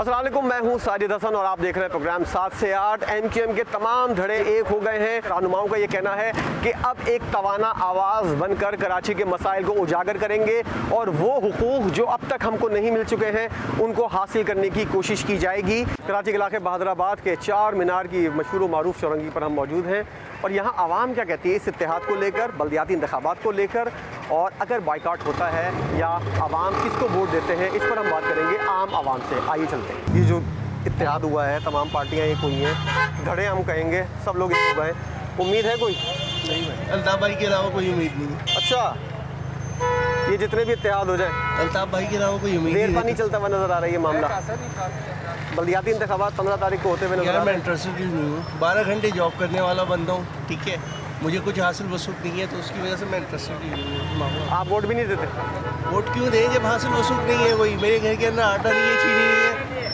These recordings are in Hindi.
अस्सलाम वालेकुम, मैं हूं साजिद हसन और आप देख रहे हैं प्रोग्राम 7 से 8। एमक्यूएम के तमाम धड़े एक हो गए हैं। रहनुमाओं का ये कहना है कि अब एक तवाना आवाज़ बनकर कराची के मसाइल को उजागर करेंगे और वो हुकूक जो अब तक हमको नहीं मिल चुके हैं उनको हासिल करने की कोशिश की जाएगी। कराची के इलाके बहादुराबाद के चार मीनार की मशहूर व मारूफ चौरंगी पर हम मौजूद हैं और यहाँ आवाम क्या कहती है इस इत्तेहाद को लेकर, बल्दियाती इंतखाबात को लेकर, और अगर बाइकाट होता है या आवाम किसको वोट देते हैं, इस पर हम बात करेंगे आम आवाम से। आइए चलते हैं। ये जो इत्तेहाद हुआ है, तमाम पार्टियाँ एक हुई हैं, धड़े हम कहेंगे, सब लोग एक हो गए। उम्मीद है कोई? नहीं भाई, अल्ताफ़ भाई के अलावा कोई उम्मीद नहीं है। अच्छा, ये जितने भी इत्तेहाद हो जाए अल्ताफ़ भाई के अलावा कोई उम्मीद देर नहीं पानी चलता हुआ नजर आ रहा है ये मामला। बल्दियाती इंतखाबात 15 तारीख को होते हुए नजर आ यार। मैं रहे हैं। इंटरेस्टेड नहीं हूँ, 12 घंटे जॉब करने वाला बंदा हूँ, ठीक है। मुझे कुछ हासिल वसूल नहीं है तो उसकी वजह से मैं इंटरेस्टेड ही नहीं हूँ मामला। आप वोट भी नहीं देते? वोट क्यों दें जब हासिल वसूल नहीं है? कोई मेरे घर के अंदर आटा नहीं है, चीनी नहीं है।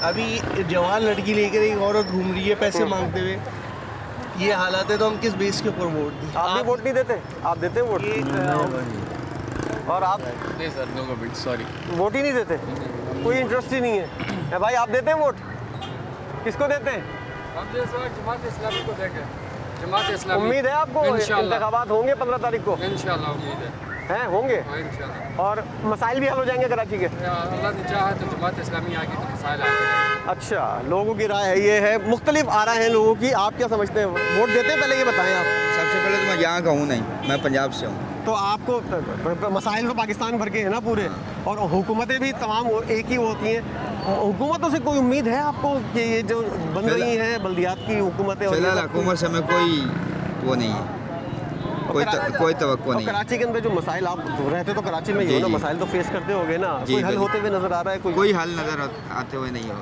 अभी जवान लड़की लेकर एक औरत घूम रही है पैसे मांगते हुए। ये हालात है तो हम किस बेस के ऊपर वोट दें? आप भी वोट नहीं देते? आप देते हैं वोट? और आप? नहीं sir, no comment, sorry. Vote ही नहीं देते? कोई इंटरेस्ट ही नहीं है? भाई आप देते हैं वोट? किसको देते हैं? हम जो इस वक्त जमात इस्लामी को देंगे। जमात इस्लामी। उम्मीद है आपको इंतखाबात होंगे 15 तारीख को? इंशाल्लाह उम्मीद है। हैं होंगे? हाँ, इंशाल्लाह। और मसाइल भी हल हो जाएंगे कराची के? अल्लाह ने चाहा तो जमात इस्लामी आगे तो मसाइल आएंगे। अच्छा, लोगों की राय है ये है, मुख्तलिफ आ रहा है लोगों की। आप क्या समझते हैं, वोट देते हैं? पहले ये बताएं आप। सबसे पहले तो मैं यहाँ का हूँ नहीं, मैं पंजाब से हूँ। तो आपको मसाइल तो पाकिस्तान भर के हैं ना पूरे, और हुकूमतें भी तमाम एक ही होती हैं। हुकूमतों से कोई उम्मीद है आपको कि ये जो बन रही हैं बल्दियात की हुकूमतें? फिलहाल हुकूमत से हमें कोई वो नहीं है, कोई तवक्को नहीं है। कराची के अंदर जो मसाइल, आप रहते तो कराची में ही हो ना, जी। मसाइल तो फेस करते होगे ना? जी, कोई हल बिल्कुल। होते हुए नजर आ रहा है? कोई हल नज़र आते हुए नहीं हो,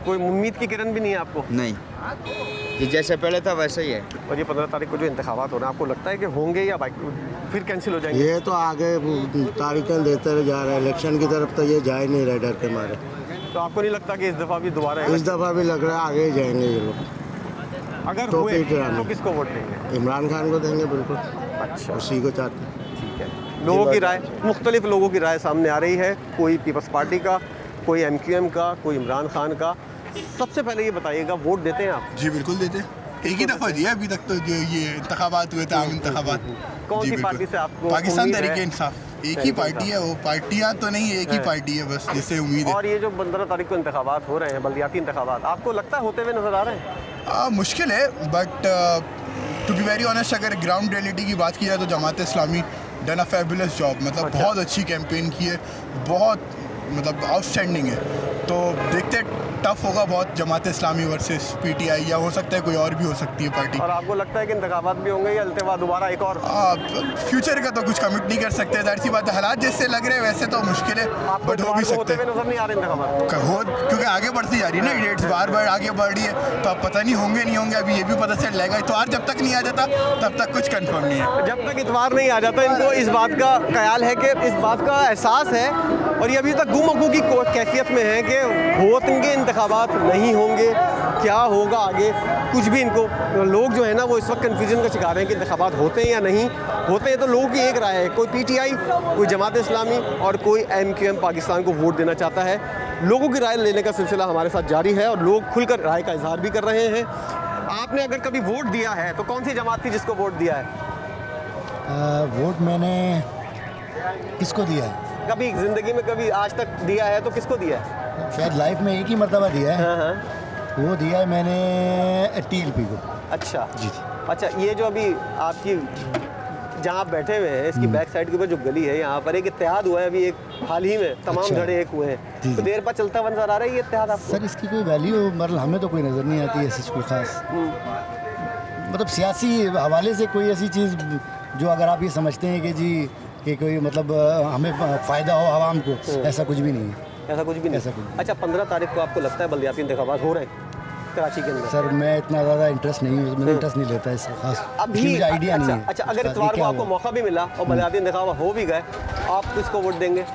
कोई उम्मीद की किरण भी नहीं है आपको? नहीं। कि जैसे पहले था वैसे ही है। और ये 15 तारीख को जो इंतखाबात हो रहे हैं, आपको लगता है कि होंगे या फिर कैंसिल हो जाएंगे? ये तो आगे तारीखें देते जा रहे हैं, इलेक्शन की तरफ तो ये जा ही नहीं रहे डर के मारे। तो आपको नहीं लगता कि इस दफ़ा भी दोबारा इस दफ़ा भी लग रहा है आगे ही जाएंगे ये लोग। अगर तो हुए पीट रहा तो है। किसको वोट देंगे? इमरान खान को देंगे बिल्कुल, अच्छा, उसी को चाहते हैं। ठीक है। लोगों की राय, मुख्तलिफ लोगों की राय सामने आ रही है। कोई पीपल्स पार्टी का, कोई एमक्यूएम का, कोई इमरान खान का। सबसे पहले ये बताइएगा, वोट देते हैं आप? जी बिल्कुल देते। एक ही दफ़ा दिया अभी तक तो, जो ये इंतखाबात हुए थे, आम इंतखाबात। कौन जी सी बिल्कुल। पार्टी से आपको पाकिस्तान उम्मीद है? तहरीक इंसाफ। एक ही तहरीक पार्टी है वो, पार्टियां तो नहीं, एक ही पार्टी है बस, जिससे उम्मीद है। और ये जो 15 तारीख को इंतखाबात हो रहे हैं, बल्दियाती इंतखाबात, आपको लगता है होते हुए नजर आ रहे हैं? मुश्किल है, but to be very honest अगर ग्राउंड रियलिटी की बात की जाए तो Jamaat Islami done a fabulous job. मतलब अच्छा। बहुत अच्छी कैंपेन की है, बहुत मतलब आउटस्टैंडिंग है। तो देखते टफ होगा बहुत, जमात इस्लामी वर्सेस पीटीआई, या हो सकता है कोई और भी हो सकती है पार्टी। और आपको लगता है कि इंतखाबात भी होंगे या अल्तवा दोबारा एक और? फ्यूचर का तो कुछ कमिट नहीं कर सकते, जाहिर सी बात है। हालात जैसे लग रहे हैं वैसे तो मुश्किल है, आपको बट हो भी होते सकते हुए हैं। नजर नहीं आ रहे इंतखाबात? हो, क्योंकि आगे बढ़ती जा रही है ना डेट्स, बार बार आगे बढ़ रही है, तो अब पता नहीं होंगे नहीं होंगे। अभी ये भी पता चल जाएगा, इतवार जब तक नहीं आ जाता तब तक कुछ कंफर्म नहीं है। जब तक इतवार नहीं आ जाता, इनको इस बात का ख्याल है, कि इस बात का एहसास है, और ये अभी तक गुम की कैफियत में है कि होंगे इंतखाबात, नहीं होंगे, क्या होगा आगे, कुछ भी इनको। लोग जो है ना वो इस वक्त कन्फ्यूजन का शिकार हैं कि इंतखाबात होते हैं या नहीं होते हैं। तो लोगों की एक राय है, कोई पीटीआई, कोई जमात इस्लामी और कोई एमक्यूएम पाकिस्तान को वोट देना चाहता है। लोगों की राय लेने का सिलसिला हमारे साथ जारी है और लोग खुलकर राय का इजहार भी कर रहे हैं। आपने अगर कभी वोट दिया है तो कौन सी जमात थी जिसको वोट दिया है? वोट मैंने किसको दिया है? कभी ज़िंदगी में कभी आज तक दिया है तो किसको दिया है? शायद लाइफ में एक ही मरतबा दिया है। हाँ हाँ। वो दिया है मैंने टीएलपी को। अच्छा जी जी। अच्छा, ये जो अभी आपकी जहाँ आप बैठे हुए हैं, इसकी बैक साइड के ऊपर जो गली है, यहाँ पर एक इत्तेहाद हुआ है अभी, एक हाल ही में तमाम अच्छा। धड़े एक हुए हैं। जी, तो जी। देर पर चलता हुआ नजर आ रहा है ये इत्तेहाद आपको? सर इसकी कोई वैल्यू मतलब हमें तो कोई नज़र नहीं आती ऐसी कोई ख़ास, मतलब सियासी हवाले से कोई ऐसी चीज़ जो अगर आप ये समझते हैं कि जी कि कोई मतलब हमें फ़ायदा हो आवाम को, ऐसा कुछ भी नहीं है। ऐसा कुछ भी नहीं? ऐसा कुछ नहीं। अच्छा, 15 तारीख को आपको लगता है बल्दियाती इंतखाबात हो रहे हैं कराची के अंदर? सर मैं इतना ज़्यादा इंटरेस्ट नहीं हूँ, मैंने इंटरेस्ट नहीं लेता इसका खास, अभी मुझे आइडिया अच्छा, नहीं है। अच्छा, अगर उसका इतवार को क्या आपको हुआ। मौका भी मिला और बल्दियाती इंतखाबात हो भी गए, आप किसको वोट देंगे?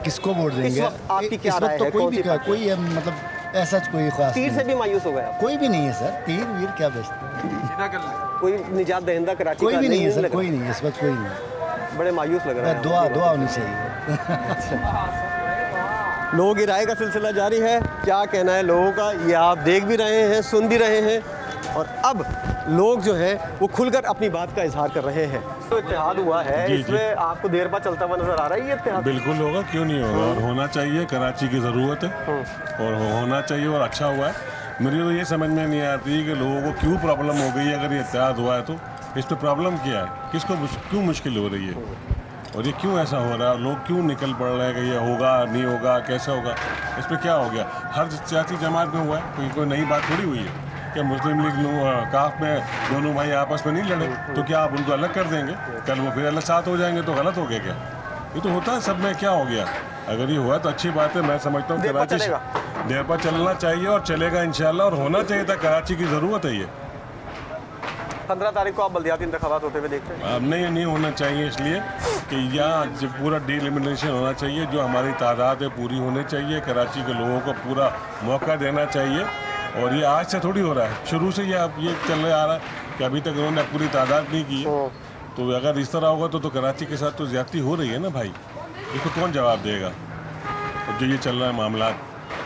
किसको वोट इस देंगे? वक्त आपकी क्या इस वक्त राय तो है? कोई कौन भी सी पार्टी? कोई मतलब ऐसा कोई खास तीर से नहीं। भी मायूस हो गए आप? कोई भी नहीं है सर, तीर वीर क्या बचता है? कोई निजात दहिंदा कराची कोई का भी नहीं है सर, लग रहा? कोई नहीं है इस वक्त, कोई नहीं है। बड़े मायूस लग रहे हैं। दुआ होनी चाहिए। लोगों की राय का सिलसिला जारी है। क्या कहना है लोगों का, ये आप देख भी रहे हैं, सुन भी रहे हैं, और अब लोग जो हैं वो खुलकर अपनी बात का इजहार कर रहे हैं। तो इत्तेहाद हुआ है, इसमें आपको देर बाद चलता हुआ नजर आ रहा है ये इत्तेहाद? बिल्कुल होगा, क्यों नहीं होगा, और होना चाहिए। कराची की ज़रूरत है और होना चाहिए, और अच्छा हुआ है। मुझे तो ये समझ में नहीं आती कि लोगों को क्यों प्रॉब्लम हो गई है। अगर ये इत्तेहाद हुआ है तो इस पर प्रॉब्लम क्या है, किसको क्यों मुश्किल हो रही है, और ये क्यों ऐसा हो रहा है, लोग क्यों निकल पड़ रहे हैं कि ये होगा नहीं होगा, कैसे होगा, इस पर क्या हो गया। हर सियासी जमात में हुआ है, कोई नई बात थोड़ी हुई है। क्या मुस्लिम लीग काफ में दोनों भाई आपस में नहीं लड़े तो क्या आप उनको अलग कर देंगे, कल वो फिर अलग साथ हो जाएंगे तो गलत हो गया क्या? ये तो होता है सब में, क्या हो गया। अगर ये हुआ तो अच्छी बात है, मैं समझता हूँ कराची देर पर चलना चाहिए और चलेगा इंशाल्लाह, और होना चाहिए था। कराची की ज़रूरत है ये। 15 तारीख को आप बल्दियाती इंतखाबात होते हुए देखते हैं? अब नहीं होना चाहिए, इसलिए कि यहाँ पूरा डिलिमिनेशन होना चाहिए। जो हमारी तादाद है पूरी होनी चाहिए, कराची के लोगों को पूरा मौका देना चाहिए। और ये आज से थोड़ी हो रहा है, शुरू से ये चल रहा आ रहा है कि अभी तक उन्होंने पूरी तादाद नहीं की है। तो अगर इस तरह होगा तो कराची के साथ तो ज़्यादती हो रही है ना भाई, इसको कौन जवाब देगा? और जो ये चल रहा है मामला,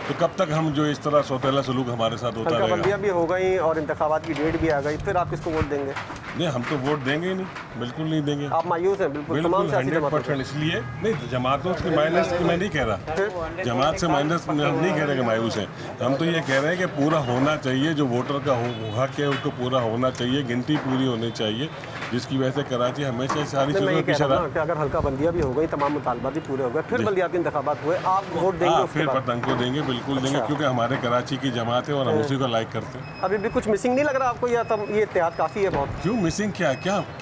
तो कब तक हम जो इस तरह सौतेला सलूक हमारे साथ होता रहेगा? बंदियाँ भी हो गई और इंतखाबात की डेट भी आ गई, फिर आप किसको वोट देंगे? नहीं, हम तो वोट देंगे ही नहीं, बिल्कुल नहीं देंगे। आप मायूस हैं? बिल्कुल 100%। इसलिए नहीं, जमातों से माइनस मैं नहीं कह रहा, जमात से माइनस हम नहीं कह रहे कि मायूस हैं। हम तो ये कह रहे हैं कि पूरा होना चाहिए, जो वोटर का हक है उसको पूरा होना चाहिए, गिनती पूरी होनी चाहिए, जिसकी वजह से कराची हमेशा सारी चीज़ों में पीछे रहा। कि अगर हल्का बंदियाँ भी हो गई, तमाम मुतालबात भी पूरे हो गए, फिर बल्दियाती इंतखाबात हुए, आप वोट देंगे? फिर पतंग को देंगे, बिल्कुल देंगे, क्योंकि हमारे कराची की जमात है और हम उसी को लाइक करते हैं। अभी भी कुछ मिसिंग नहीं लग रहा आपको, या तब ये इत्तेहाद काफ़ी है बहुत? क्यों मिसिंग, क्या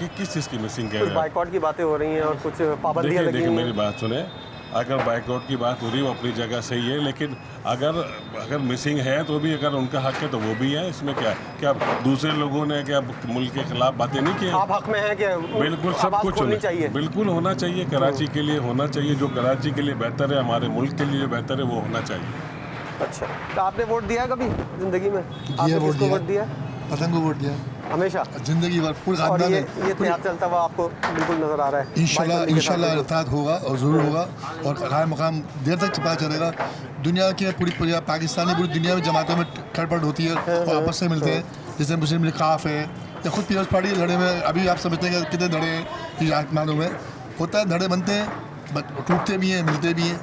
किस चीज़ की मिसिंग कह रहे हैं? बाइकॉट की बातें हो रही हैं और कुछ पाबंदियाँ लगी हैं। मेरी बात सुने, अगर बाइकआउट की बात हो रही है वो अपनी जगह सही है, लेकिन अगर मिसिंग है तो भी अगर उनका हक है तो वो भी है। इसमें क्या दूसरे लोगों ने क्या मुल्क के खिलाफ बातें नहीं की? आप हक में हैं कि बिल्कुल सब कुछ होना चाहिए, बिल्कुल होना चाहिए, कराची के लिए होना चाहिए, जो कराची के लिए बेहतर है, हमारे मुल्क के लिए जो बेहतर है वो होना चाहिए। अच्छा, तो आपने वोट दिया है कभी ज़िंदगी में? दिया, वोट दिया? पतंग को वोट दिया हमेशा जिंदगी भर, पूरे और खानदान ये इत्तेहाद चलता हुआ आपको बिल्कुल नजर आ रहा है? इंशाल्लाह इत्तेहाद होगा और ज़रूर होगा, और कायम मकाम देर तक पता चलेगा। दुनिया के पूरी पाकिस्तान पूरी दुनिया में जमातों में खड़पड़ होती है और आपस से मिलते हैं, जैसे मुस्लिम लीग काफ है या खुद पीपल्स पार्टी के धड़े में। अभी आप समझते हैं कि कितने धड़े हैं, ये मालूम है, होता है, धड़े बनते हैं, टूटते भी हैं, मिलते भी हैं,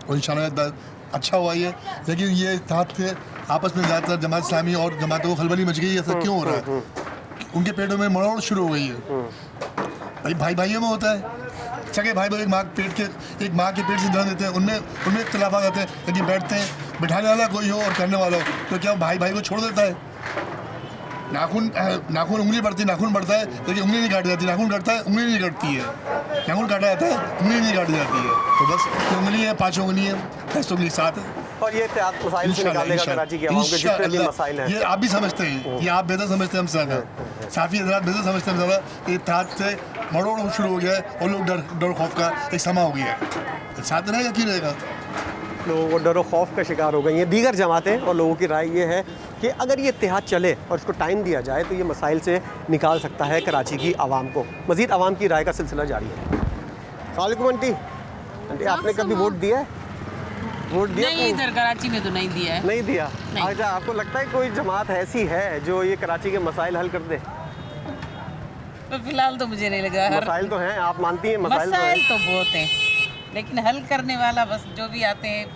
और इंशाल्लाह अच्छा हुआ ये। लेकिन ये इत्तेहाद थे आपस में, ज़्यादातर जमात इस्लामी और जमातों को खलबली मच गई है। ऐसा क्यों हो रहा है? उनके पेटों में मरोड़ शुरू हो गई है। भाई भाइयों में होता है, सगे भाई एक माँ के पेट से जन्म देते हैं, उनमें इख्तिलाफ आ जाते हैं, लेकिन बैठते हैं, बिठाने वाला कोई हो और करने वाला हो तो क्या भाई को छोड़ देता है? नाखून उंगली बढ़ती है, नाखून बढ़ता है, लेकिन उंगली नहीं काटी जाती। नाखून कटता है, उंगली नहीं कटती है। नाखून काटा जाता है, उंगली नहीं काटी जाती है। तो बस उंगली है, 5 उंगली है, 10 उंगली 7 है। और ये इत्तेहाद मसाइल से निकालेगा कराची के अवाम के जितने भी मसाइल हैं। ये आप भी समझते हैं, ये आप बेहतर समझते हैं हमसे ज़्यादा, साफ़ी हज़रात बेहतर समझते हैं ज़्यादा। ये इत्तेहाद से मरोड़ शुरू हो गया है और लोग डर खौफ का एक समा हो गया है। साथ रहेगा क्यों रहेगा? लोगों को डर और खौफ का शिकार हो गई हैं दीगर जमातें, और लोगों की राय ये है कि अगर ये इत्तेहाद चले और इसको टाइम दिया जाए तो ये मसाइल से निकाल सकता है कराची की आवाम को। मज़ीद आवाम की राय का सिलसिला जारी है। वालेकुम आंटी, आपने कभी वोट दिया है? वोट दिया? नहीं, इधर कराची में तो नहीं दिया है। नहीं दिया? नहीं। अच्छा, आपको लगता है कोई जमात ऐसी है जो ये कराची के मसाइल हल कर दे? तो फिलहाल तो मुझे नहीं लगा। मसाइल तो हैं, आप मानती हैं मसाइल तो बहुत हैं, लेकिन हल करने वाला बस जो भी आते हैं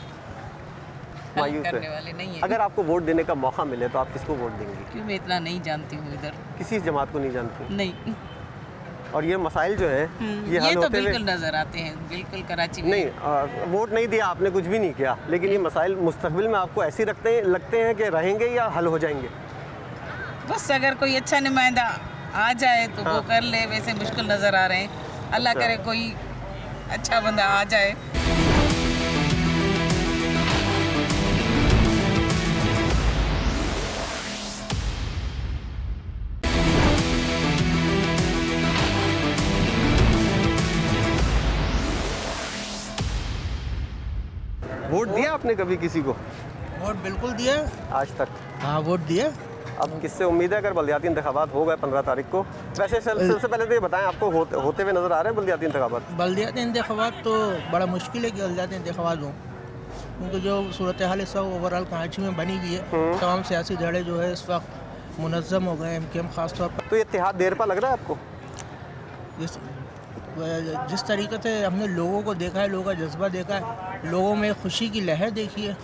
हल करने वाले नहीं है। अगर आपको वोट देने का मौका मिले तो आप किसको वोट देंगे? क्यों, मैं इतना नहीं जानती हूँ इधर, किसी जमात को नहीं जानती? नहीं। और ये मसाइल जो है ये हल तो होते बिल्कुल नजर आते हैं, बिल्कुल कराची में। नहीं, वोट नहीं दिया आपने, कुछ भी नहीं किया, लेकिन ये मसाइल मुस्तकबिल में आपको ऐसे लगते हैं कि रहेंगे या हल हो जाएंगे? बस अगर कोई अच्छा नुमाइंदा आ जाए तो वो कर ले, वैसे मुश्किल नज़र आ रहे हैं। अल्लाह करे कोई अच्छा बंदा आ जाए। वोट दिया आपने कभी किसी को? वोट बिल्कुल दिया, आज तक? हाँ वोट दिया। अब किससे उम्मीद है अगर बल्दियाती इंतखाबात हो गए 15 तारीख को? वैसे सबसे पहले तो ये बताएं, आपको होते हुए नज़र आ रहे हैं बल्दियाती इंतखाबात? बल्दियाती इंतखाबात तो बड़ा मुश्किल है कि बल्दियाती इंतखाबात हों। क्योंकि जो सूरत हाल इस वक्त ओवरऑल कराची में बनी हुई है, तमाम सियासी धड़े जो है इस वक्त मुनज़्ज़म हो गए हैं, MQM ख़ास तौर पर। तो ये इत्तेहाद देर पा लग रहा है आपको? जिस तरीके से हमने लोगों को देखा है, लोगों का जज्बा देखा है, लोगों में खुशी की लहर देखी है,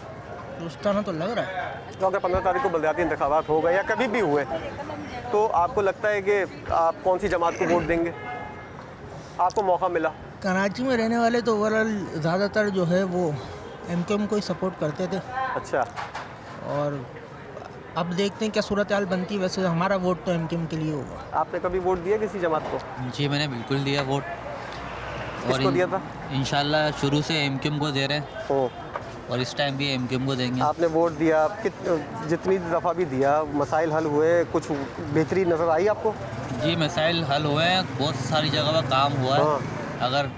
तो उस तरह तो लग रहा है। तो अगर 15 तारीख को बलदियाती इंतखाबात हो गए या कभी भी हुए, तो आपको लगता है कि आप कौन सी जमात को वोट देंगे? आपको मौका मिला। कराची में रहने वाले तो ओवरऑल ज़्यादातर जो है वो MQM को ही सपोर्ट करते थे, अच्छा, और अब देखते हैं क्या सूरत हाल बनती है। वैसे हमारा वोट तो MQM के लिए होगा। आपने कभी वोट दिया किसी जमात को? जी मैंने बिल्कुल दिया वोट। किसको दिया था? इंशाल्लाह शुरू से MQM को दे रहे हैं ओ, और इस टाइम भी MQM को देंगे। आपने वोट दिया, जितनी दफ़ा भी दिया, मसाइल हल हुए, कुछ बेहतरी नज़र आई आपको? जी मसाइल हल हुए हैं, बहुत सारी जगह पर काम हुआ है। अगर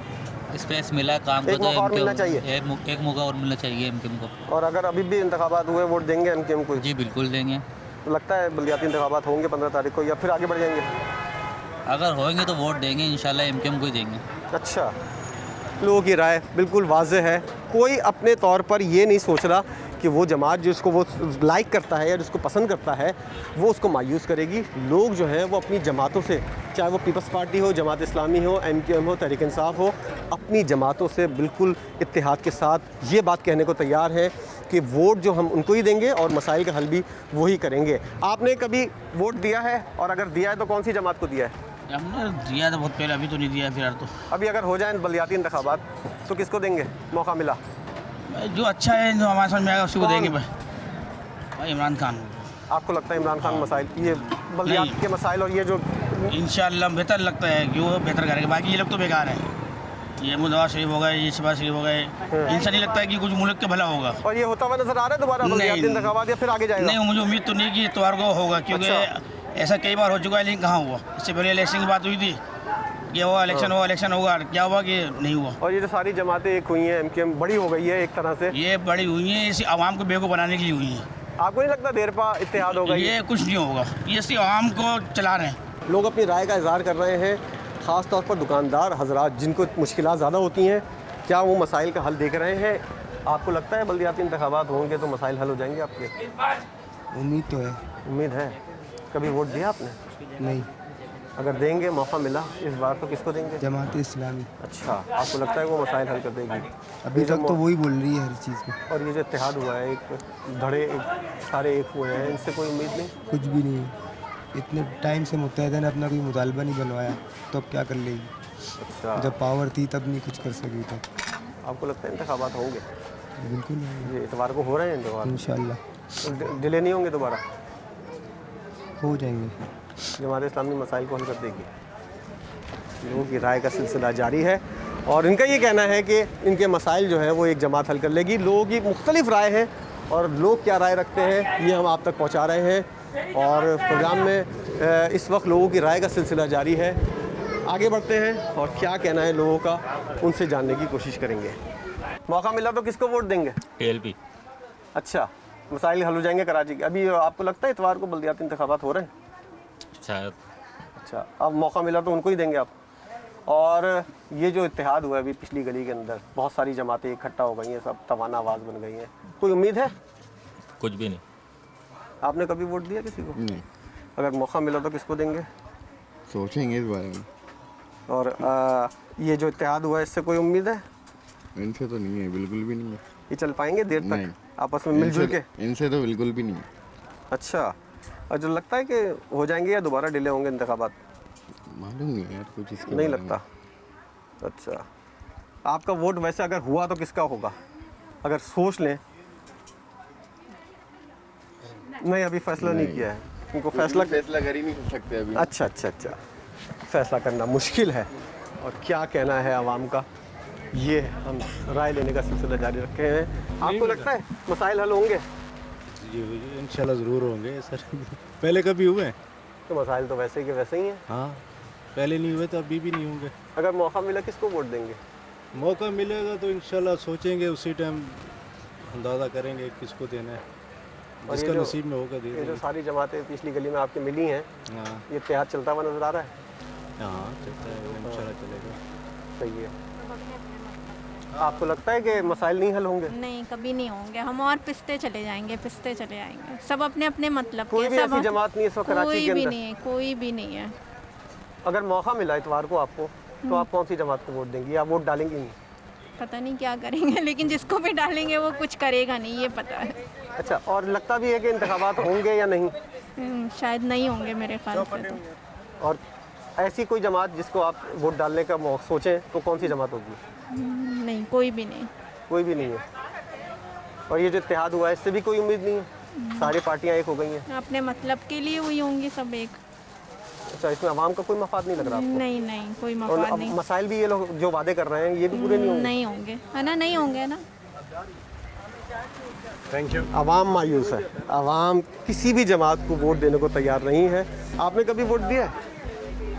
स्पेस मिला है काम एक को तो मौका और मिलना चाहिए। एक मौका और मिलना चाहिए MQM को। और अगर अभी भी इंतखाबात हुए, वोट देंगे MQM को? जी बिल्कुल देंगे। तो लगता है बलदियाती इंतखाबात होंगे 15 तारीख को, या फिर आगे बढ़ जाएंगे? अगर होंगे तो वोट देंगे इंशाल्लाह, MQM को ही देंगे। अच्छा, लोगों की राय बिल्कुल वाज़ेह है। कोई अपने तौर पर ये नहीं सोच रहा कि वो जमात जिसको वो लाइक करता है या जिसको पसंद करता है वो उसको मायूस करेगी। लोग जो हैं वो अपनी जमातों से, चाहे वो पीपल्स पार्टी हो, जमात इस्लामी हो, MQM हो, तहरीक इंसाफ हो, अपनी जमातों से बिल्कुल इत्तेहाद के साथ ये बात कहने को तैयार है कि वोट जो हम उनको ही देंगे और मसाइल का हल भी वही करेंगे। आपने कभी वोट दिया है, और अगर दिया है तो कौन सी जमात को दिया है? हमने दिया था बहुत पहले, अभी तो नहीं दिया फिलहाल। तो अभी अगर हो जाए बलदियाती इंतखाबात तो किसको देंगे? मौका मिला जो अच्छा है, जो हमारे समझ में आएगा उसी को देंगे। भाई इमरान खान। आपको लगता है इमरान खान मसाइल, ये बलदियात के मसाइल और ये जो इंशाल्लाह बेहतर लगता है कि वो बेहतर करेंगे। बाकी ये लोग तो बेकार हैं, ये नवाज शरीफ हो गए, ये शहबाज शरीफ हो गए, इनसे नहीं लगता है कि कुछ मुल्क के भला होगा। और ये होता हुआ नजर आ रहा है दोबारा बलदियाती इंतखाबात, या फिर आगे जाएगा? नहीं, मुझे उम्मीद तो नहीं कि इतवार को होगा, क्योंकि ऐसा कई बार हो चुका है, लेकिन कहाँ हुआ। इससे पहले इलेक्शन की बात हुई थी, ये हुआ इलेक्शन हुआ, इलेक्शन होगा, क्या हुआ कि नहीं हुआ। और ये जो सारी जमातें एक हुई हैं, MQM बड़ी हो गई है एक तरह से, ये बड़ी हुई हैं, इसी आवाम को बेवकूफ़ बनाने के लिए हुई हैं। आपको नहीं लगता देर पा इत्तेहाद होगा? ये कुछ नहीं होगा, ये सिर्फ आवाम को चला रहे हैं। लोग अपनी राय का इजहार कर रहे हैं, ख़ास तौर पर दुकानदार हजरात जिनको मुश्किलात ज़्यादा होती हैं, क्या वो मसाइल का हल देख रहे हैं? आपको लगता है बलदियाती इंतखाबात होंगे तो मसाइल हल हो जाएंगे आपके? उम्मीद तो है। उम्मीद है। कभी वोट दिया आपने? नहीं। अगर देंगे, मौका मिला इस बार, तो किसको देंगे? जमात इस्लामी। अच्छा, आपको लगता है वो मसाइल हल कर देगी? अभी तक तो वही बोल रही है हर चीज़ में। और ये जो इत्तेहाद हुआ है, एक धड़े सारे एक हुए हैं, इनसे कोई उम्मीद नहीं? कुछ भी नहीं है। इतने टाइम से मुत्तहिदा ने अपना कोई मुतालबा नहीं बनवाया, तो अब क्या कर लेगी? अच्छा, जब पावर थी तब नहीं कुछ कर सकी थी। आपको लगता है इंतखाबात होंगे? बिल्कुल ये इतवार को हो रहे हैं इंतखाबात? इंशाल्लाह डिले नहीं होंगे दोबारा? हो जाएंगे। जमात इस्लामी मसाइल को हल कर देगी। लोगों की राय का सिलसिला जारी है, और इनका ये कहना है कि इनके मसाइल जो है वो एक जमात हल कर लेगी। लोगों की मुख्तलिफ राय है, और लोग क्या राय रखते हैं ये हम आप तक पहुंचा रहे हैं। और प्रोग्राम में इस वक्त लोगों की राय का सिलसिला जारी है। आगे बढ़ते हैं और क्या कहना है लोगों का उनसे जानने की कोशिश करेंगे। मौका मिला तो किसको वोट देंगे? TLP। अच्छा, मसाइल हल हो जाएंगे कराची के। अभी आपको लगता है इतवार को बलदियाती इंतखाबात हो रहे हैं? शायद। अच्छा, अब मौका मिला तो उनको ही देंगे आप। और ये जो इत्तेहाद हुआ है अभी पिछली गली के अंदर, बहुत सारी जमातें इकट्ठा हो गई हैं, सब तवाना आवाज़ बन गई हैं, कोई उम्मीद है? कुछ भी नहीं। आपने कभी वोट दिया किसी को? नहीं। अगर मौका मिला तो किसको देंगे? सोचेंगे इस बारे में। और ये जो इत्तेहाद हुआ है इससे कोई उम्मीद है? इनसे तो नहीं है, बिल्कुल भी नहीं है। ये चल पाएंगे देर नहीं। तक आपस में मिलजुल के? इनसे तो बिल्कुल भी नहीं। अच्छा, और जो लगता है कि हो जाएंगे या दोबारा डिले होंगे इंतखाबात? मालूम नहीं यार कुछ इसके नहीं बारे में। लगता। अच्छा, आपका वोट वैसे अगर हुआ तो किसका होगा? अगर सोच लें। नहीं, अभी फैसला नहीं किया है, उनको फैसला कर ही नहीं सकते अभी। अच्छा अच्छा अच्छा, फैसला करना मुश्किल है। और क्या कहना है आवाम का, ये हम राय लेने का सिलसिला जारी रखे हैं। आपको लगता है मसाइल हल होंगे? जी इंशाल्लाह ज़रूर होंगे सर। पहले कभी हुए हैं? तो मसाइल तो वैसे के वैसे ही हैं। हाँ, पहले नहीं हुए तो अभी भी नहीं होंगे। अगर मौका मिला किसको वोट देंगे? मौका मिलेगा तो इंशाल्लाह सोचेंगे, उसी टाइम अंदाज़ा करेंगे किसको देना है, जिसका नसीब में होगा दे ये जो देंगे। सारी जमातें पिछली गली में आपके मिली हैं, हाँ ये इत्तेहाद चलता हुआ नजर आ रहा है? हाँ, चलता है, इंशाल्लाह चलेगा। सही है। आपको लगता है कि मसाइल नहीं हल होंगे? नहीं, कभी नहीं होंगे। हम और पिसते चले जाएंगे। सब अपने अपने मतलब कोई के, भी सब ऐसी जमात नहीं है इस वक्त कराची के अंदर? कोई भी नहीं है। अगर मौका मिला इतवार को आपको तो आप कौन सी जमात को वोट देंगी या वोट डालेंगी नहीं? पता नहीं क्या करेंगे, लेकिन जिसको भी डालेंगे वो कुछ करेगा नहीं, ये पता है। अच्छा, और लगता भी है कि इंतखाबात होंगे या नहीं? शायद नहीं होंगे मेरे ख्याल से तो। और ऐसी कोई जमात जिसको आप वोट डालने का सोचें तो कौन सी जमात होगी? नहीं, कोई भी नहीं। कोई भी नहीं है। और ये जो इत्तेहाद हुआ है इससे भी कोई उम्मीद नहीं है? सारी पार्टियां एक हो गई हैं। अपने मतलब के लिए हुई होंगी सब एक। अच्छा, इसमें आवाम का कोई मफाद नहीं लग रहा आपको? नहीं नहीं, कोई और मफाद नहीं। मसाइल भी ये लोग जो वादे कर रहे हैं ये भी पूरे नहीं होंगे? नहीं होंगे, है ना, नहीं होंगे ना। Thank you. आवाम मायूस है, आवाम किसी भी जमात को वोट देने को तैयार नहीं है। आपने कभी वोट दिया है?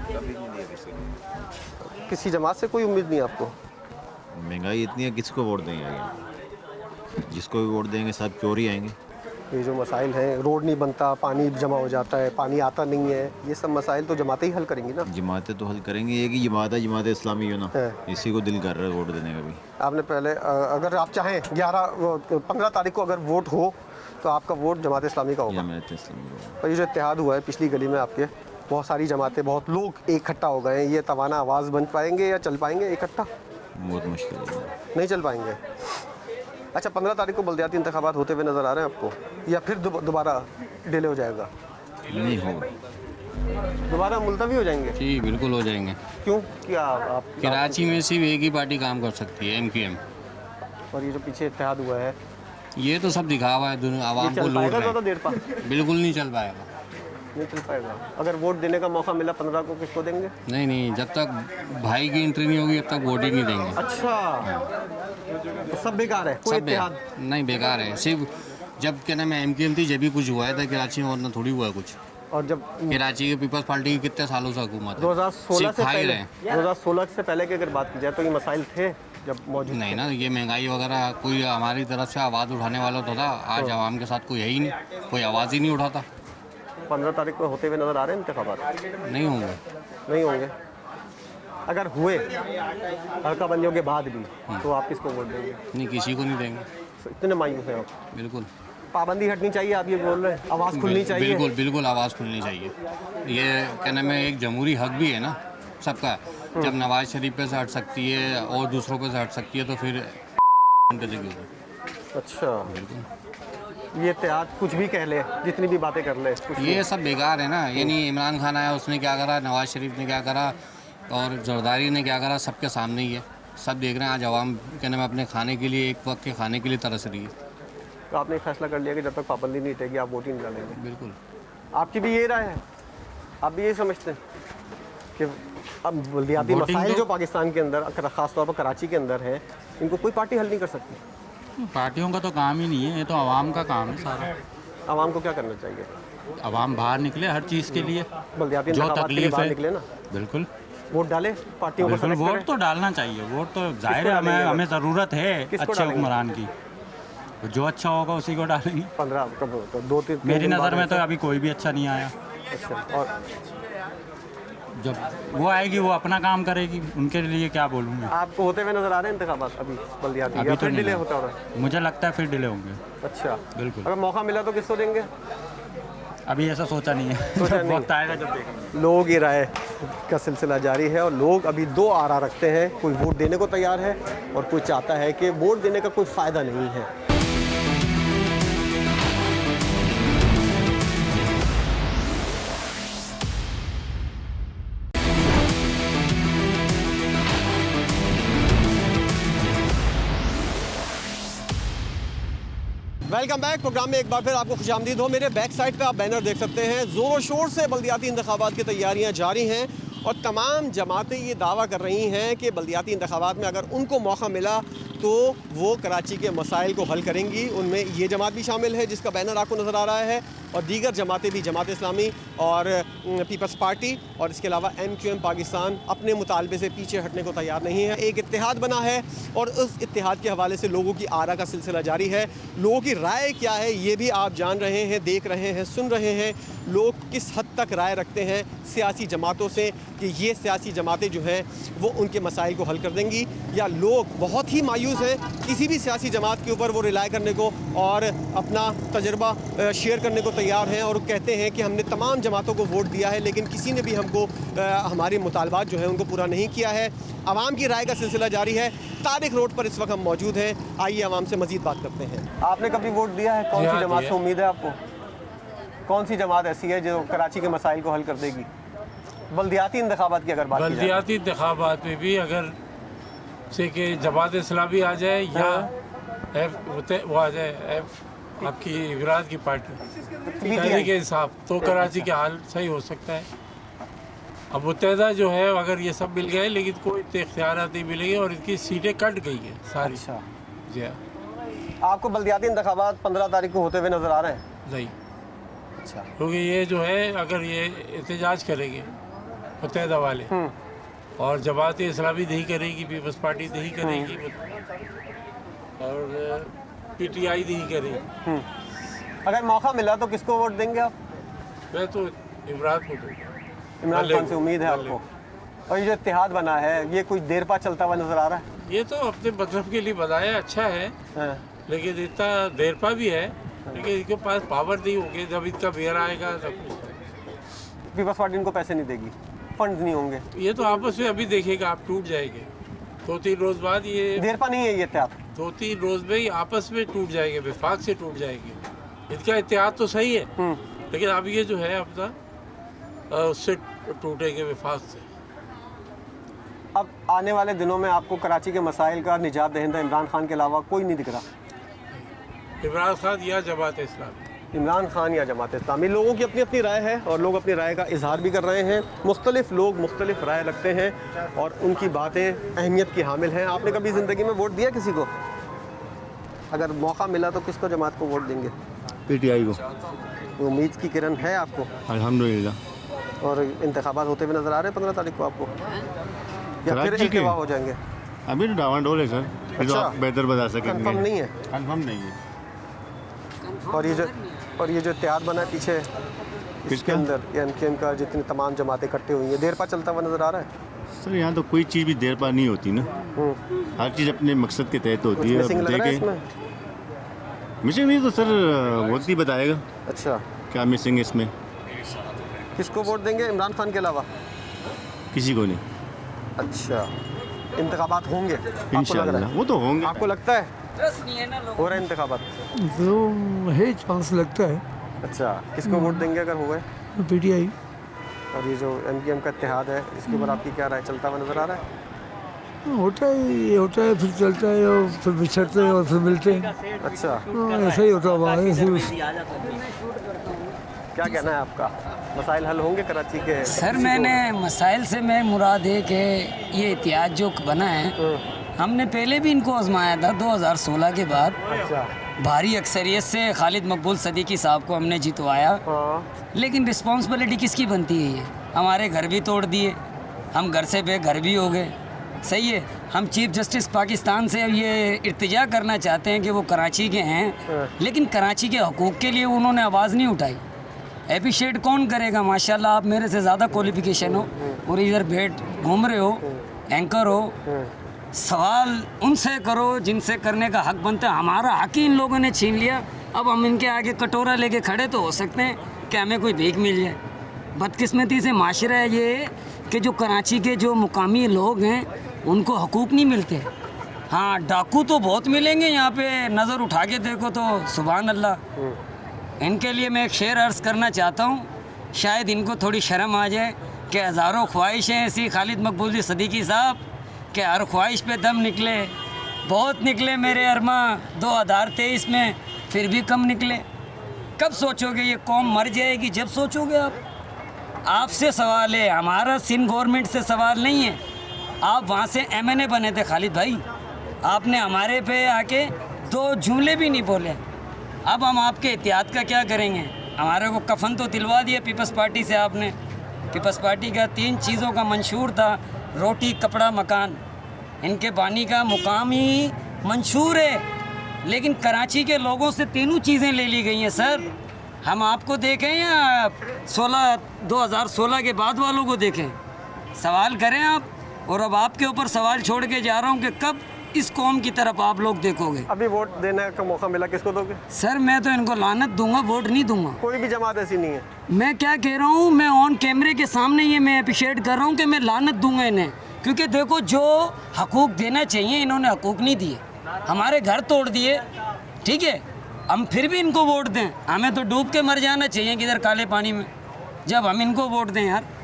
कभी नहीं दिया किसी जमात से कोई उम्मीद नहीं आपको? महंगाई इतनी है, किसको वोट देंगे आगे? जिसको भी वोट देंगे सब चोरी आएंगे। ये जो मसाइल हैं, रोड नहीं बनता, पानी जमा हो जाता है, पानी आता नहीं है, ये सब मसाइल तो जमातें ही हल करेंगी ना? जमातें तो हल करेंगी। एक ही जमात है, जमात इस्लामी है ना, इसी को दिल कर रहा है वोट देने का भी। आपने पहले अगर आप चाहें 15 तारीख को अगर वोट हो तो आपका वोट जमात इस्लामी का होगा? जमात इस्लामी को। और ये जो इत्तेहाद हुआ है पिछली गली में आपके, बहुत सारी जमातें, बहुत लोग इकट्ठा हो गए हैं, ये तवाना आवाज़ बन पाएंगे या चल पाएंगे इकट्ठा? बहुत मुश्किल है। नहीं चल पाएंगे। अच्छा, 15 तारीख को बल्दियाती इंतखाबात होते हुए नज़र आ रहे हैं आपको, या फिर दोबारा डिले हो जाएगा? नहीं होगा, दोबारा मुलतवी हो जाएंगे? जी बिल्कुल हो जाएंगे। क्यों? क्या आप कराची में सिर्फ एक ही पार्टी काम कर सकती है, MQM। और ये जो पीछे इत्तेहाद हुआ है ये तो सब दिखावा है, दोनों आवाम को लूट रहे ज़्यादा देर हैं। बिल्कुल नहीं चल पाएगा। नहीं चल पाएगा। अगर वोट देने का मौका मिला 15 को, किसको देंगे? नहीं, जब तक भाई की एंट्री नहीं होगी तब तक वोट ही नहीं देंगे। अच्छा, तो सब बेकार है, कोई इत्तेहाद नहीं? बेकार है। सिर्फ जब क्या नाम है MQM थी जब भी कुछ हुआ है था कराची में, वरना थोड़ी हुआ है कुछ। और जब कराची की पीपल्स पार्टी की कितने सालों से हुकूमत है? 2016 से पहले, रहे। 2016 से पहले की अगर बात की जाए तो ये मसाइल थे जब मौजूद? नहीं ना, ये महंगाई वगैरह कोई हमारी तरफ से आवाज़ उठाने वाला तो था। आज आवाम के साथ कोई है ही नहीं, कोई आवाज़ ही नहीं उठाता। 15 तारीख को होते हुए नज़र आ रहे हैं इंतखाबात? नहीं होंगे। नहीं होंगे। अगर हुए हल्का बंदियों के बाद भी तो आप किसको वोट देंगे? नहीं, किसी को नहीं देंगे। इतने मायूस हैं आप? बिल्कुल। पाबंदी हटनी चाहिए, आप ये बोल रहे हैं, आवाज़ खुलनी चाहिए? बिल्कुल बिल्कुल, आवाज़ खुलनी चाहिए। ये क्या नाम है, एक जमहूरी हक भी है ना सबका। जब नवाज शरीफ पे से हट सकती है और दूसरों पे से हट सकती है तो फिर अच्छा, ये इत्तेहाद कुछ भी कह ले, जितनी भी बातें कर ले, ये सब बेकार है ना। ये नहीं इमरान खान आया उसने क्या करा, नवाज शरीफ ने क्या करा और जरदारी ने क्या करा, सबके सामने ही है। सब देख रहे हैं। आज आवाम क्या नाम है अपने खाने के लिए, एक वक्त के खाने के लिए तरस रही है। तो आपने फैसला कर लिया कि जब तक पाबंदी नहीं हटेगी आप वोट ही नहीं डालेंगे? बिल्कुल। आपकी भी ये राय है? आप भी ये समझते हैं कि अब बल्दियाती मसाइल जो पाकिस्तान के अंदर, ख़ासतौर पर कराची के अंदर है, इनको कोई पार्टी हल नहीं कर सकती? पार्टियों का तो काम ही नहीं है, ये तो आवाम का काम है सारा। आवाम को क्या करना चाहिए? आवाम बाहर निकले हर चीज़ के लिए, बल्दियाती जो इंतखाबात के लिए तकलीफ बाहर है। निकले ना, बिल्कुल वोट डाले, पार्टियों को बिल्कुल सेलेक्ट वोट करें। तो डालना चाहिए। वोट तो जाहिर है, डालेंगे? हमें ज़रूरत है किसको अच्छे डालेंगे? हुक्मरान की। जो अच्छा होगा उसी को डालेंगे। 15 तो 2-3 मेरी नज़र में तो अभी कोई भी अच्छा नहीं आया। अच्छा, और जब वो आएगी वो अपना काम करेगी, उनके लिए क्या बोलूँगा। आपको होते हुए नजर आ रहे हैं इंतखाबात अभी बल्दियाती, अभी या तो फिर नहीं डिले है। होता है? मुझे लगता है फिर डिले होंगे। अच्छा, बिल्कुल। अगर मौका मिला तो किसको देंगे? अभी ऐसा सोचा नहीं है। सोचा नहीं। वक्त आएगा जब देखेंगे। लोगों की राय का सिलसिला जारी है और लोग अभी 2 आरा रखते हैं। कोई वोट देने को तैयार है और कोई चाहता है कि वोट देने का कोई फ़ायदा नहीं है। Welcome back. प्रोग्राम में एक बार फिर आपको खुशामदीद हो। मेरे बैक साइड पे आप बैनर देख सकते हैं। ज़ोर शोर से बल्दियाती इंतखाबात की तैयारियां जारी हैं और तमाम जमातें ये दावा कर रही हैं कि बल्दियाती इंतखाबात में अगर उनको मौका मिला तो वो कराची के मसाइल को हल करेंगी। उनमें ये जमात भी शामिल है जिसका बैनर आपको नज़र आ रहा है। और दीगर जमातें भी, जमात इस्लामी और पीपल्स पार्टी और इसके अलावा MQM पाकिस्तान अपने मुतालबे से पीछे हटने को तैयार नहीं है। एक इत्तेहाद बना है और उस इत्तेहाद के हवाले से लोगों की आरा का सिलसिला जारी है। लोगों की राय क्या है ये भी आप जान रहे हैं, देख रहे हैं, सुन रहे हैं। लोग किस हद तक राय रखते हैं सियासी जमातों से कि ये सियासी जमातें जो हैं वो उनके मसाइल को हल कर देंगी, या लोग बहुत ही मायूस हैं किसी भी सियासी जमात के ऊपर वो रिलाय करने को और अपना तजर्बा शेयर करने को तैयार हैं और कहते हैं कि हमने तमाम जमातों को वोट दिया है लेकिन किसी ने भी हमको हमारे मुतालबात जो है उनको पूरा नहीं किया है। आवाम की राय का सिलसिला जारी है। तारिक रोड पर इस वक्त हम मौजूद हैं। आइए आवाम से मज़ीद बात करते हैं। आपने कभी वोट दिया है? कौन सी जमात से उम्मीद है आपको? कौन सी जमात ऐसी है जो कराची के मसाइल को हल कर देगी? बल्दियाती इंतखाबात की अगर बात की जाए, बल्दियाती इंतखाबात में भी अगर से कि जमात इस्लामी आ जाए या वो आ जाए आपकी इमरान की पार्टी तहरीक इंसाफ, तो कराची के हाल सही हो सकता है। अब मुत्तहिदा जो है अगर ये सब मिल गए लेकिन कोई इख्तियारात नहीं मिलेंगे और इनकी सीटें कट गई हैं सारी। अच्छा जी हाँ। आपको बल्दियाती इंतखाबात 15 तारीख को होते हुए नज़र आ रहे हैं? नहीं। अच्छा। क्योंकि ये जो है अगर ये एहतजाज करेंगे मुत्तहिदा वाले और जमात इस्लामी नहीं करेगी, पीपल्स पार्टी नहीं करेगी और PTI नहीं करेगी। अगर मौका मिला तो किसको वोट देंगे आप? मैं तो इमरान को दूँगा। इमरान खान से उम्मीद है आपको? और ये जो इत्तेहाद बना है ये कुछ देर पा चलता हुआ नज़र आ रहा है? ये तो अपने मतलब के लिए बनाया, अच्छा है लेकिन इतना देर पा भी है लेकिन इनके पास पावर नहीं होगी। जब इनका मेयर आएगा सब कुछ। पीपल्स पार्टी इनको पैसे नहीं देगी, फंड नहीं होंगे? ये तो आपस में अभी देखेगा, आप टूट जाएंगे 2-3 रोज बाद। ये देर पा नहीं है ये इत्तेहाद? 2-3 रोज में ही आपस में टूट जाएंगे, विफाक से टूट जाएंगे। इनका इत्तेहाद तो सही है लेकिन अब ये जो है अपना उससे टूटेंगे, विफाक से। अब आने वाले दिनों में आपको कराची के मसाइल का निजात दहिंदा इमरान खान के अलावा कोई नहीं दिख रहा? इमरान खान या जमात इस्लामी? इमरान खान या जमात इस्लामी। लोगों की अपनी अपनी राय है और लोग अपनी राय का इजहार भी कर रहे हैं। मुख्तलिफ लोग मुख्तलिफ राय रखते हैं और उनकी बातें अहमियत की हामिल हैं। आपने कभी ज़िंदगी में वोट दिया किसी को? अगर मौका मिला तो किसको, जमात को वोट देंगे? PTI को। उम्मीद की किरण है आपको? अल्हम्दुलिल्लाह। और इंतखाबात होते हुए नज़र आ रहे हैं 15 तारीख को आपको, या फिर इल्तिवा हो जाएंगे? अभी तो डावाडोल है सर, फिर तो आप बेहतर बता सकेंगे। कंफर्म नहीं है? कंफर्म नहीं है। और ये जो इत्तेहाद बना है पीछे इसके अंदर MQM का, जितनी तमाम जमातें इकट्ठी हुई हैं, देर पा चलता हुआ नज़र आ रहा है? सर यहाँ तो कोई चीज़ भी देर पा नहीं होती ना, हर चीज़ अपने मकसद के तहत होती है। मिसिंग नहीं तो सर वक्त ही बताएगा। अच्छा, क्या मिसिंग है इसमें? किसको वोट देंगे इमरान खान के अलावा? किसी को नहीं। अच्छा, इंतखाबात होंगे इंशाल्लाह? वो तो होंगे। आपको लगता है हो रहे इंतखाबात? तो है, चांस लगता है। अच्छा, किसको वोट देंगे अगर हुए? PTI। और ये जो MQM का इत्तेहाद है इसके ऊपर आपकी क्या राय? चलता हुआ नज़र आ रहा है? होता है, ये होता है, फिर चलता है और फिर बिछड़ते हैं और फिर मिलते हैं। अच्छा, ऐसा ही होता है। क्या कहना है आपका? मसाइल हल होंगे कराची के? सर मैंने मसाइल से मैं मुराद है कि ये इत्तेहाद जो बना है, हमने पहले भी इनको आजमाया था 2016 के बाद। अच्छा। भारी अक्सरियत से खालिद मकबूल सदीकी साहब को हमने जितवाया, लेकिन रिस्पॉन्सिबिलिटी किसकी बनती है? ये हमारे घर भी तोड़ दिए, हम घर से बेघर भी हो गए। सही है, हम चीफ जस्टिस पाकिस्तान से ये इर्तिजा करना चाहते हैं कि वो कराची के हैं, लेकिन कराची के हकूक़ के लिए उन्होंने आवाज़ नहीं उठाई। अप्रिशिएट कौन करेगा? माशाल्लाह आप मेरे से ज़्यादा क्वालिफिकेशन हो और इधर बैठ घूम रहे हो, एंकर हो। सवाल उनसे करो जिनसे करने का हक बनता है। हमारा हक ही इन लोगों ने छीन लिया। अब हम इनके आगे कटोरा लेके खड़े तो हो सकते हैं कि हमें कोई भीख मिल जाए। बदकिस्मती से माशरा है ये कि जो कराची के जो मुकामी लोग हैं उनको हकूक़ नहीं मिलते। हाँ, डाकू तो बहुत मिलेंगे यहाँ पे, नज़र उठा के देखो तो सुभान अल्लाह। इनके लिए मैं एक शेर अर्ज़ करना चाहता हूँ, शायद इनको थोड़ी शर्म आ जाए कि हज़ारों ख्वाहिशें ऐसी खालिद मकबूल सदीकी साहब कि हर ख्वाहिश पे दम निकले। बहुत निकले मेरे अरमा 2023 में, फिर भी कम निकले। कब सोचोगे ये कौम मर जाएगी? जब सोचोगे आप। आपसे सवाल है, हमारा सिंध गवर्नमेंट से सवाल नहीं है। आप वहाँ से MNA बने थे खालिद भाई, आपने हमारे पे आके 2 जुमले भी नहीं बोले। अब हम आपके इत्तेहाद का क्या करेंगे? हमारे को कफन तो दिलवा दिया पीपल्स पार्टी से आपने। पीपल्स पार्टी का 3 चीज़ों का मंशूर था, रोटी, कपड़ा, मकान। इनके बानी का मुकाम ही मंशूर है, लेकिन कराची के लोगों से तीनों चीज़ें ले ली गई हैं सर। हम आपको देखें या 2016 के बाद वालों को देखें, सवाल करें आप। और अब आपके ऊपर सवाल छोड़ के जा रहा हूँ कि कब इस कौम की तरफ आप लोग देखोगे। अभी वोट देने का मौका मिला, किसको दोगे? सर मैं तो इनको लानत दूंगा, वोट नहीं दूंगा। कोई भी जमात ऐसी नहीं है। मैं क्या कह रहा हूँ, मैं ऑन कैमरे के सामने ये मैं अप्रिशिएट कर रहा हूँ कि मैं लानत दूंगा इन्हें, क्योंकि देखो जो हकूक़ देना चाहिए इन्होंने हकूक़ नहीं दिए, हमारे घर तोड़ दिए। ठीक है, हम फिर भी इनको वोट दें? हमें तो डूब के मर जाना चाहिए किधर काले पानी में, जब हम इनको वोट दें। यार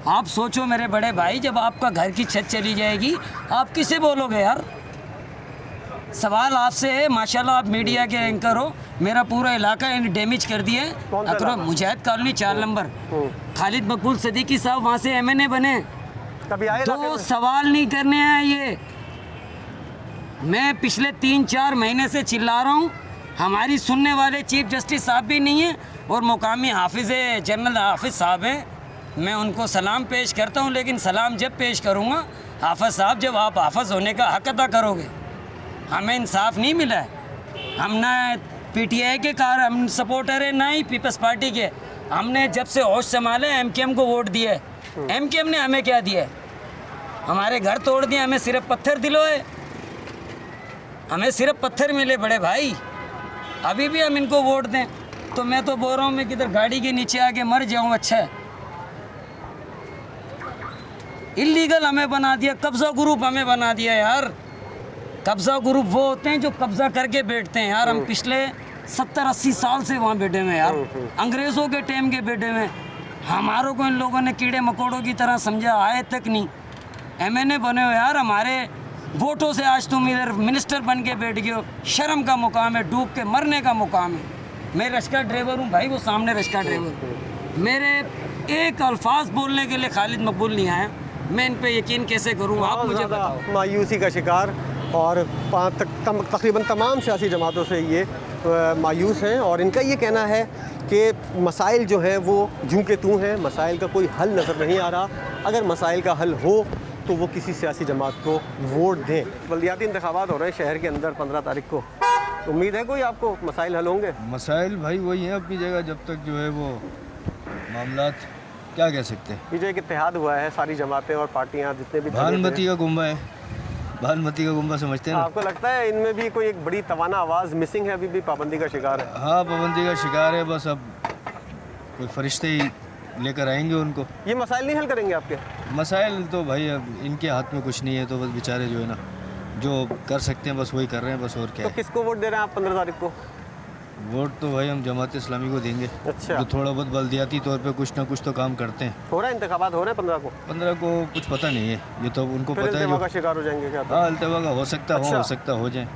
आप सोचो मेरे बड़े भाई, जब आपका घर की छत चली जाएगी आप किसे बोलोगे यार? सवाल आपसे है, माशाल्लाह आप मीडिया के एंकर हो, मेरा पूरा इलाका डैमेज कर दिया है। अकरम मुजाहिद कॉलोनी 4 नंबर, खालिद मकबूल सदीकी साहब वहाँ से MNA बने, कभी आए? तो सवाल नहीं करने हैं ये। मैं पिछले 3-4 महीने से चिल्ला रहा हूँ, हमारी सुनने वाले चीफ जस्टिस साहब भी नहीं हैं और मुकामी हाफिज़ जनरल हाफिज़ साहब हैं। मैं उनको सलाम पेश करता हूँ, लेकिन सलाम जब पेश करूँगा हाफिज़ साहब, जब आप हाफिज़ होने का हक अदा करोगे। हमें इंसाफ नहीं मिला है। हम ना PTI के हम सपोर्टर है, ना ही पीपल्स पार्टी के। हमने जब से होश संभाले MKM को वोट दिया है। MKM ने हमें क्या दिया है? हमारे घर तोड़ दिए, हमें सिर्फ पत्थर दिलोए, हमें सिर्फ पत्थर मिले बड़े भाई। अभी भी हम इनको वोट दें तो मैं तो बोल रहा हूँ मैं किधर गाड़ी के नीचे आके मर जाऊँ अच्छा है। इल्लीगल हमें बना दिया, कब्जा ग्रुप हमें बना दिया यार। कब्जा ग्रुप वो होते हैं जो कब्जा करके बैठते हैं यार। हम पिछले 70-80 साल से वहाँ बैठे हुए यार, अंग्रेज़ों के टाइम के बैठे हुए। हमारों को इन लोगों ने कीड़े मकोड़ों की तरह समझा, आए तक नहीं। MNA बने हो यार, हमारे वोटों से आज तुम इधर मिनिस्टर बन के बैठ गए हो। शर्म का मुकाम है, डूब के मरने का मुकाम है। मैं रश्का ड्राइवर हूँ भाई, वो सामने रश्का ड्राइवर। मेरे एक अल्फाज बोलने के लिए खालिद मकबूल नहीं आया, मैं इन पे यकीन कैसे करूँ? आप मुझे बताओ। मायूसी का शिकार और तकरीबन तमाम सियासी जमातों से ये मायूस हैं और इनका ये कहना है कि मसाइल जो हैं वो जूं के तूं हैं, मसाइल का कोई हल नज़र नहीं आ रहा। अगर मसाइल का हल हो तो वो किसी सियासी जमात को वोट दें। बल्दियाती इंतखाबात हो रहे हैं शहर के अंदर 15 तारीख को, उम्मीद है कोई आपको मसाइल हल होंगे? मसाइल भाई वही हैं अपनी जगह, जब तक जो है वो मामलात क्या कह सकते हैं। ये जो एक इत्तेहाद हुआ है सारी जमातें और पार्टियाँ जितने भी, भानुमती का गुम्बा है, भानुमती का गुम्बा समझते हैं ना? आपको लगता है इनमें भी कोई एक बड़ी तवाना आवाज़ मिसिंग है, अभी भी पाबंदी का शिकार है? हाँ पाबंदी का शिकार है, बस अब कोई फरिश्ते ही लेकर आएंगे उनको। ये मसाइल नहीं हल करेंगे आपके? मसाइल तो भाई अब इनके हाथ में कुछ नहीं है, तो बस बेचारे जो है ना जो कर सकते हैं बस वही कर रहे हैं, बस और क्या। तो किसको वोट दे रहे हैं आप 15 तारीख को? वोट तो भाई हम जमात इस्लामी को देंगे। अच्छा। जो थोड़ा बहुत बल्दियाती तौर पे कुछ ना कुछ तो काम करते हैं। हो रहा है इंतखाबात हो रहे हैं 15 को? 15 को कुछ पता नहीं है, ये तो उनको पता है। का शिकार हो जाएंगे क्या? हाँ अल्तवा का हो सकता है, हो सकता हो जाए।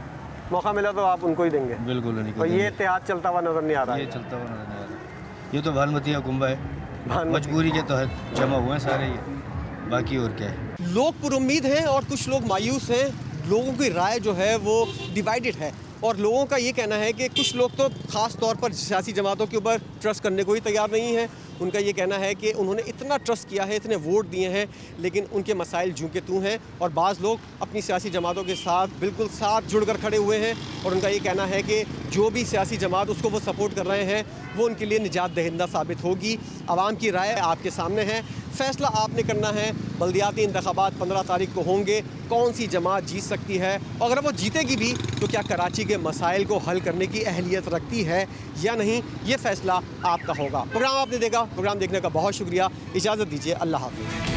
मौका मिला तो आप उनको ही देंगे? बिल्कुल नहीं। और ये इत्तेहाद चलता हुआ नजर नहीं आ रहा है? ये चलता हुआ नजर नहीं आ रहा। ये तो भानुमती का कुंभा है, मजबूरी के तहत जमा हुए हैं सारे, ये बाकी और क्या है। लोग पुरुम्मीद हैं और कुछ लोग मायूस हैं। लोगों की राय जो है वो डिवाइडेड है और लोगों का ये कहना है कि कुछ लोग तो ख़ास तौर पर सियासी जमातों के ऊपर ट्रस्ट करने को ही तैयार नहीं है। उनका ये कहना है कि उन्होंने इतना ट्रस्ट किया है, इतने वोट दिए हैं, लेकिन उनके मसाइल जूं के तूं हैं। और बाज़ लोग अपनी सियासी जमातों के साथ बिल्कुल साथ जुड़कर खड़े हुए हैं और उनका ये कहना है कि जो भी सियासी जमात उसको वो सपोर्ट कर रहे हैं वो उनके लिए निजात दहिंदा साबित होगी। आवाम की राय आपके सामने है, फ़ैसला आपने करना है। बल्दियाती इंतखाबात 15 तारीख को होंगे, कौन सी जमात जीत सकती है और अगर वो जीतेगी भी तो क्या कराची के मसाइल को हल करने की अहलियत रखती है या नहीं, ये फ़ैसला आपका होगा। प्रोग्राम आपने देखा, प्रोग्राम देखने का बहुत शुक्रिया। इजाज़त दीजिए, अल्लाह हाफ़िज़।